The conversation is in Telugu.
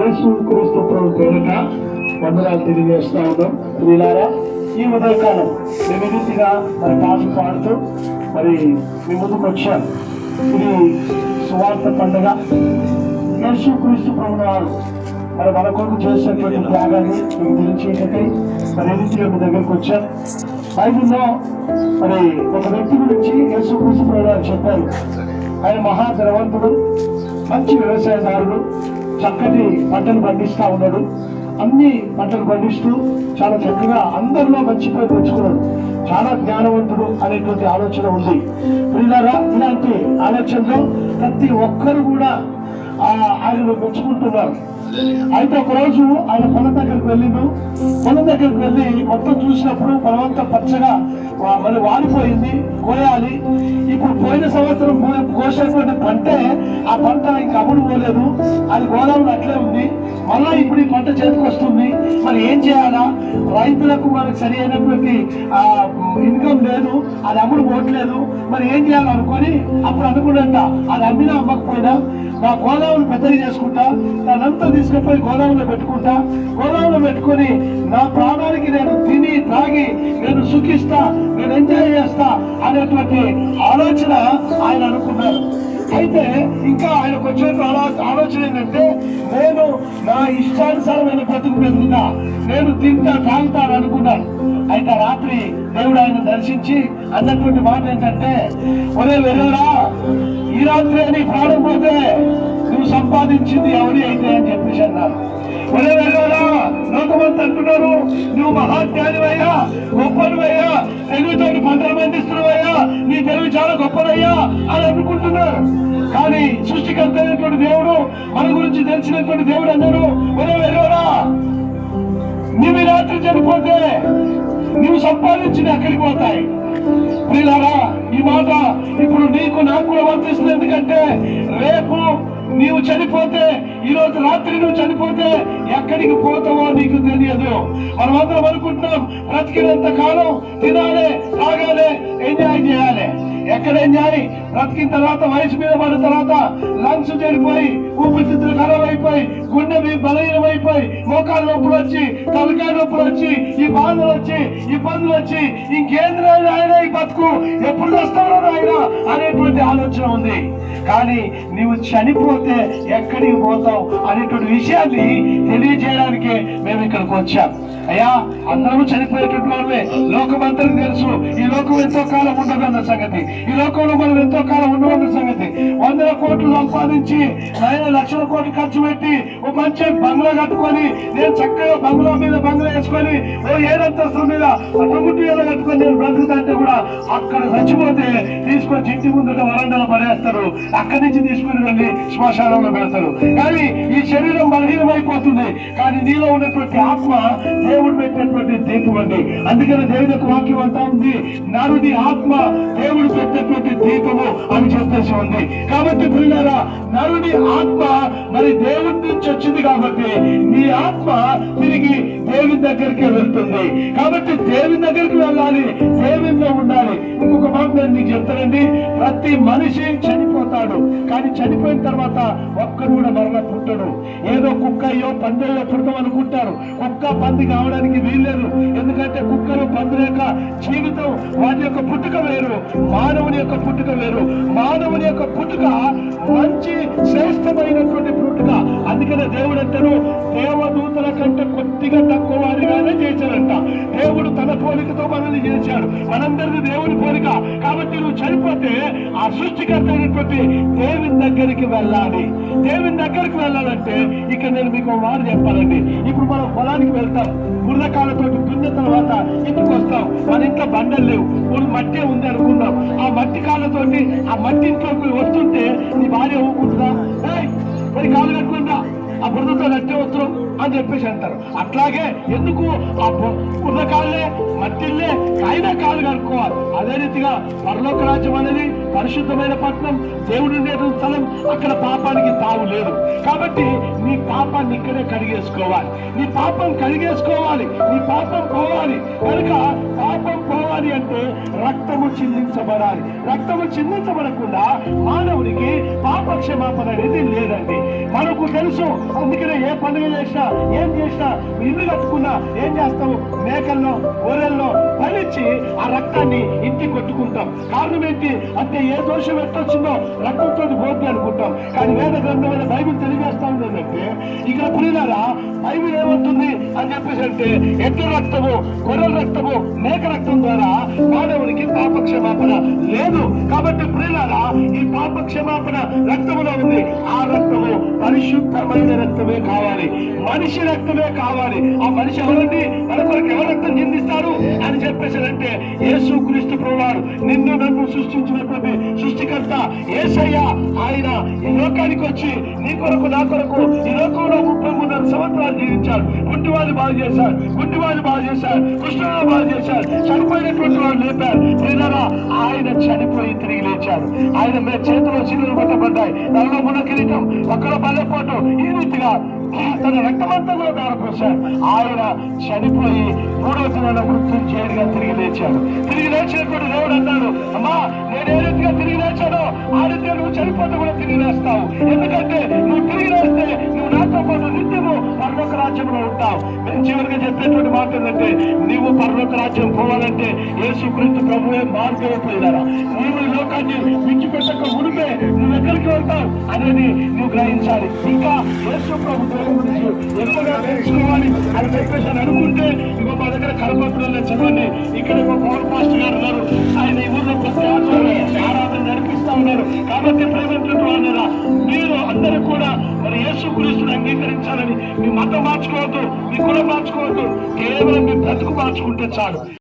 యేసు క్రీస్తు ప్రభు పేరిట వందనాలు తెలియజేస్తా ఉన్నాం. వీళ్ళారా ఈ ఉదయకాలం మేము రీతిగా మరి పాటలు పాడుతూ మరి మీ ముందుకు వచ్చాం. ఇది సువార్త పండుగ. యేసు క్రీస్తు ప్రభు వారు మరి మన కొరకు చేసినటువంటి త్యాగాన్ని మేము తెలియచేయటకై మరి రీతిగా మీ దగ్గరకు వచ్చాం. బైబిల్లో మరి ఒక వ్యక్తి గురించి యేసు క్రీస్తు ప్రభు వారు చెప్పారు. ఆయన మహాధనవంతుడు, మంచి వ్యవసాయదారుడు, చక్కటి పంటలు పండిస్తా ఉన్నాడు. అన్ని పంటలు పండిస్తూ చాలా చక్కగా అందరిలో మంచి పేరు తెచ్చుకున్నాడు. చాలా జ్ఞానవంతుడు అనేటువంటి ఆలోచన ఉంది. ఇలాంటి ఆలోచనలో ప్రతి ఒక్కరు కూడా ఆయనను మెచ్చుకుంటున్నారు. అయితే ఒకరోజు ఆయన పొలం దగ్గరికి వెళ్ళి మొత్తం చూసినప్పుడు పొలమంతా పచ్చగా మరి వాడిపోయింది, కోయాలి. ఇప్పుడు పోయిన సంవత్సరం కోసినటువంటి పంటే ఆ పంట ఇంకా అమ్ముడు పోలేదు, అది గోదాములు అట్లే ఉంది. మళ్ళా ఇప్పుడు ఈ పంట చేతికి వస్తుంది, మరి ఏం చేయాలా? రైతులకు మనకు సరి అయినటువంటి ఇన్కమ్ లేదు, అది అమ్ముడు పోవట్లేదు, మరి ఏం చేయాలనుకొని అప్పుడు అనుకున్నట్ట అది అమ్మినా అమ్మకపోయినా నా గోదాములు పెద్దగా చేసుకుంటా, దానంతా తీసుకుపోయి గోదాములో పెట్టుకొని నా ప్రాణానికి నేను తిని తాగి నేను సుఖిస్తా, నేను ఎంజాయ్ చేస్తా అనేటువంటి ఆలోచన ఆయన అనుకున్నారు. అయితే ఇంకా ఆయనకు వచ్చిన ఆలోచన ఏంటంటే, నేను నా ఇష్టానుసారమైన బ్రతుకు పెరుగుతా, నేను తింటా తాగుతాను అనుకున్నాను. అయితే రాత్రి దేవుడు ఆయన దర్శించి అన్నటువంటి మాట ఏంటంటే, ఒరే వెళ్ళరా, ఈ రాత్రి నీ ప్రాణం పోతే నువ్వు సంపాదించింది ఎవరి అయితే అని చెప్పేసి అన్నారు. ఒరే వెళ్ళరా, లోకమంతా అంటున్నారు నువ్వు మహాజ్ఞానివయ్యా, గొప్పనివయ్యా, తెలుగుతో పంటలు పండిస్తున్నావయ్యా, నీ తెలుగు చాలా గొప్పదయ్యా అని అనుకుంటున్నారు. కానీ సృష్టికర్త అయినటువంటి దేవుడు, మన గురించి తెలిసినటువంటి దేవుడు అన్నారు, ఒరే వెళ్ళరా, నువ్వు ఈ రాత్రి చనిపోతే నువ్వు సంపాదించిన ఎక్కడికి పోతాయి. ప్రియులారా, ఈ మాట ఇప్పుడు నీకు నాకు కూడా వర్తిస్తుంది. ఎందుకంటే రేపు నీవు చనిపోతే, ఈ రోజు రాత్రి నువ్వు చనిపోతే ఎక్కడికి పోతావో నీకు తెలియదు. మనమందరం అనుకుంటున్నాం బ్రతికినంత కాలం తినాలి, తాగాలి, ఎంజాయ్ చేయాలి. ఎక్కడ ఎంజాయ్? బ్రతికిన తర్వాత వయసు మీద పడిన తర్వాత లంగ్స్ చెడిపోయి, ఊపిరితిత్తులు ఖరాబ్ అయిపోయి, గుండె బలహీనం అయిపోయి, మోకాలు నొప్పులు వచ్చి, తలకాయ నొప్పులు వచ్చి, ఈ బాధలు వచ్చి, ఇబ్బందులు వచ్చి, ఇంకేంద్ర ఆయన ఈ బతుకు ఎప్పుడు వస్తారో ఆయన అనేటువంటి ఆలోచన ఉంది. కానీ నీవు చనిపోతే ఎక్కడికి పోతావు అనేటువంటి విషయాన్ని తెలియజేయడానికే మేము ఇక్కడికి వచ్చాం. అయ్యా, అందరూ చనిపోయేటువంటి వాళ్ళే, లోకమంతరికి తెలుసు ఈ లోకం ఎంతో కాలం ఉండదన్న సంగతి, ఈ లోకంలో మనం ఎంతో కాలం ఉండవన్న సంగతి. 100 కోట్లు సంపాదించి 9 లక్షల కోట్లు ఖర్చు పెట్టి ఒక మంచి బంగ్లా కట్టుకొని, నేను చక్కగా బంగ్లా మీద బంగ్లా వేసుకొని, ఓ 7 అంతస్తుల మీద అటుగుట్టు ఏదో కట్టుకొని నేను బ్రతుకుతుంటే కూడా అక్కడ చచ్చిపోతే తీసుకొని ఇంటి ముందుట వరండాలో పడేస్తారు, అక్కడి నుంచి తీసుకుని వెళ్ళి శ్మశానంలో పెడతారు. కానీ ఈ శరీరం బలహీనమైపోతుంది. కానీ నీలో ఉన్నటువంటి ఆత్మ దేవుడు పెట్టినటువంటి దీపం అండి. అందుకని దేవుని యొక్క వాక్యం అంతా ఉంది, నరుడి ఆత్మ దేవుడు పెట్టినటువంటి దీపము అని చెప్పేసి ఉంది. కాబట్టి ప్రియులారా, నరుడి ఆత్మ మరి దేవుడి నుంచి వచ్చింది కాబట్టి నీ ఆత్మ తిరిగి దేవుని దగ్గరికి వెళ్తుంది. కాబట్టి దేవుని దగ్గరికి వెళ్ళాలి, దేవునిలో ఉండాలి. ఇంకొక మాట నేను నీకు చెప్తానండి, ప్రతి మనిషి చనిపోతాడు, కానీ చనిపోయిన తర్వాత ఒక్కడు కూడా మరణ పుట్టడు. ఏదో కుక్కయ్యో పందెల్లో పుడతాం అనుకుంటారు. కుక్క పంది కావడానికి వీల్లేదు. ఎందుకంటే కుక్కలు పందుల యొక్క జీవితం, వాటి యొక్క పుట్టుక వేరు, మానవుని యొక్క పుట్టుక వేరు. మానవుని యొక్క పుట్టుక మంచి శ్రేష్టమైనటువంటి పుట్టుక. అందుకనే దేవుడు అంటారు, దేవదూతల కంటే కొద్దిగా తక్కువ వారిగానే చేశారంట. దేవుడు తన పోలికతో మనల్ని చేశాడు, మనందరిది దేవుని పోలిక. కాబట్టి నువ్వు చనిపోతే ఆ సృష్టికర్త అయినటువంటి దేవుని దగ్గరికి వెళ్ళాలి. దేవుని దగ్గరికి వెళ్ళాలంటే ఇక నేను మీకు మాట చెప్పాలండి. ఇప్పుడు మనం పొలానికి వెళ్తాం, బురదకాలతో దున్న తర్వాత ఇంటికి వస్తాం. మన ఇంట్లో బండలు లేవు, ఇప్పుడు మట్టి ఉంది అనుకుందాం. ఆ మట్టి కాళ్ళతోటి ఆ మట్టి ఇంట్లోకి వస్తుంటే నీ భార్య ఊరుకుంటుందా? మరి కాలు కట్టుకుంటా, ఆ బురదతో నట్టే వస్తున్నాం అని చెప్పేసి అంటారు. అట్లాగే ఎందుకు ఆ బురద కాళ్ళే, మట్టిల్లే, అయినా కాలు కడుక్కోవాలి. అదే రీతిగా పరలోక రాజ్యం అనేది పరిశుద్ధమైన పట్టణం, దేవుడు ఉండేటువంటి స్థలం, అక్కడ పాపానికి తావు లేదు. కాబట్టి నీ పాపాన్ని ఇక్కడే కడిగేసుకోవాలి. నీ పాపం కడిగేసుకోవాలి, నీ పాపం పోవాలి. కనుక పాపం పోవాలి కావాలి అంటే రక్తము చిందించబడాలి. రక్తము చిందించబడకుండా మానవునికి పాప క్షమాపణ అనేది లేదండి. మనకు తెలుసు. అందుకనే ఏ పండుగ చేసినా ఏం చేసినా ఇల్లు కట్టుకున్నా ఏం చేస్తాము, మేకల్లో గొర్రెల్లో పలిచి ఆ రక్తాన్ని ఇంటికి కొట్టుకుంటాం. కారణం ఏంటి అంటే ఏ దోషం ఎట్టొచ్చిందో రక్తంతో పోద్ది అనుకుంటాం. కానీ వేద గ్రంథమైన బైబిల్ తెలియజేస్తా ఉందంటే ఇక్కడ ప్రియులారా బైబిల్ ఏమవుతుంది అని చెప్పేసి అంటే ఎద్దు రక్తము, గొర్రెల రక్తము, మేక రక్తం ద్వారా మానవునికి పాప క్షమాపణ లేదు. కాబట్టి ప్రియులారా ఈ పాప క్షమాపణ రక్తములో ఉంది. ఆ రక్తము పరిశుద్ధమైన రక్తమే కావాలి, మనిషి రక్తమే కావాలి. ఆ మనిషి ఎవరండి? మన కొరకు ఎవరు రక్తం చిందిస్తారు అని చెప్పేసారంటే యేసుక్రీస్తు ప్రభువారు, నిన్ను నన్ను సృష్టించినటువంటి సృష్టికర్త యేసయ్య. ఆయన ఈ లోకానికి వచ్చి నీ కొరకు నా కొరకు ఈ లోకంలో 33 సంవత్సరాలు జీవించారు. గుడ్డివాళ్ళు బాగు చేశారు, గుడ్డివాళ్ళు బాగు చేశారు, కృష్ణుడు బాగు చేశారు, చనిపోయినటువంటి వాళ్ళు లేపారు. ప్రియులారా ఆయన చనిపోయి తిరిగి లేచారు. ఆయన మీద చేతిలో శిలువలు కొట్టబడ్డాయి, దానిలో మున కిరీటం, ఒక్కలో బల్లెపోటు, ఈ రీతిగా తన రక్తమంతా కూడా దారిపోశారు. ఆయన చనిపోయి 3వ దినాన మృత్యుంజయుడిగా తిరిగి లేచాడు. తిరిగి లేచినప్పుడు దేవుడు అన్నాడు, అమ్మా నేను ఏ రీతిగా తిరిగి లేచానో ఆ రీతిగా నువ్వు చనిపోతే కూడా తిరిగి లేస్తావు. ఎందుకంటే నువ్వు తిరిగి లేస్తే నువ్వు నాతో పాటు నిత్యము పరలోక రాజ్యంలో ఉంటావు. నేను చివరిగా చెప్పేటువంటి మాట ఏంటంటే నీవు పరలోక రాజ్యం పోవాలంటే యేసుక్రీస్తు ప్రభువే మార్గం. పోయినారా నీవు ఈ లోకాన్ని విడిచిపెట్టక మునిపే నువ్వు ఎక్కడికి వెళ్తావు అనేది నువ్వు గ్రహించాలి. ఇంకా యేసు ప్రభు గురించి ఎక్కువగా తెలుసుకోవాలి అని చెప్పేసి అని అనుకుంటే ఇంకో మా దగ్గర కలపత్రంలో చదవండి. ఇక్కడ పవర్ పాస్టర్ గారు ఉన్నారు. ఆయన ఈ ఊర్లో ప్రతి ఆరాధన నడిపిస్తా ఉన్నారు. కాబట్టి ప్రేమించినట్టు వాళ్ళరా మీరు అందరూ కూడా మరి యేసుక్రీస్తుని అంగీకరించాలని మీ మతం మార్చుకోవద్దు, మీ కులం మార్చుకోవద్దు, కేవలం మీ బ్రతుకు మార్చుకుంటే చాలు.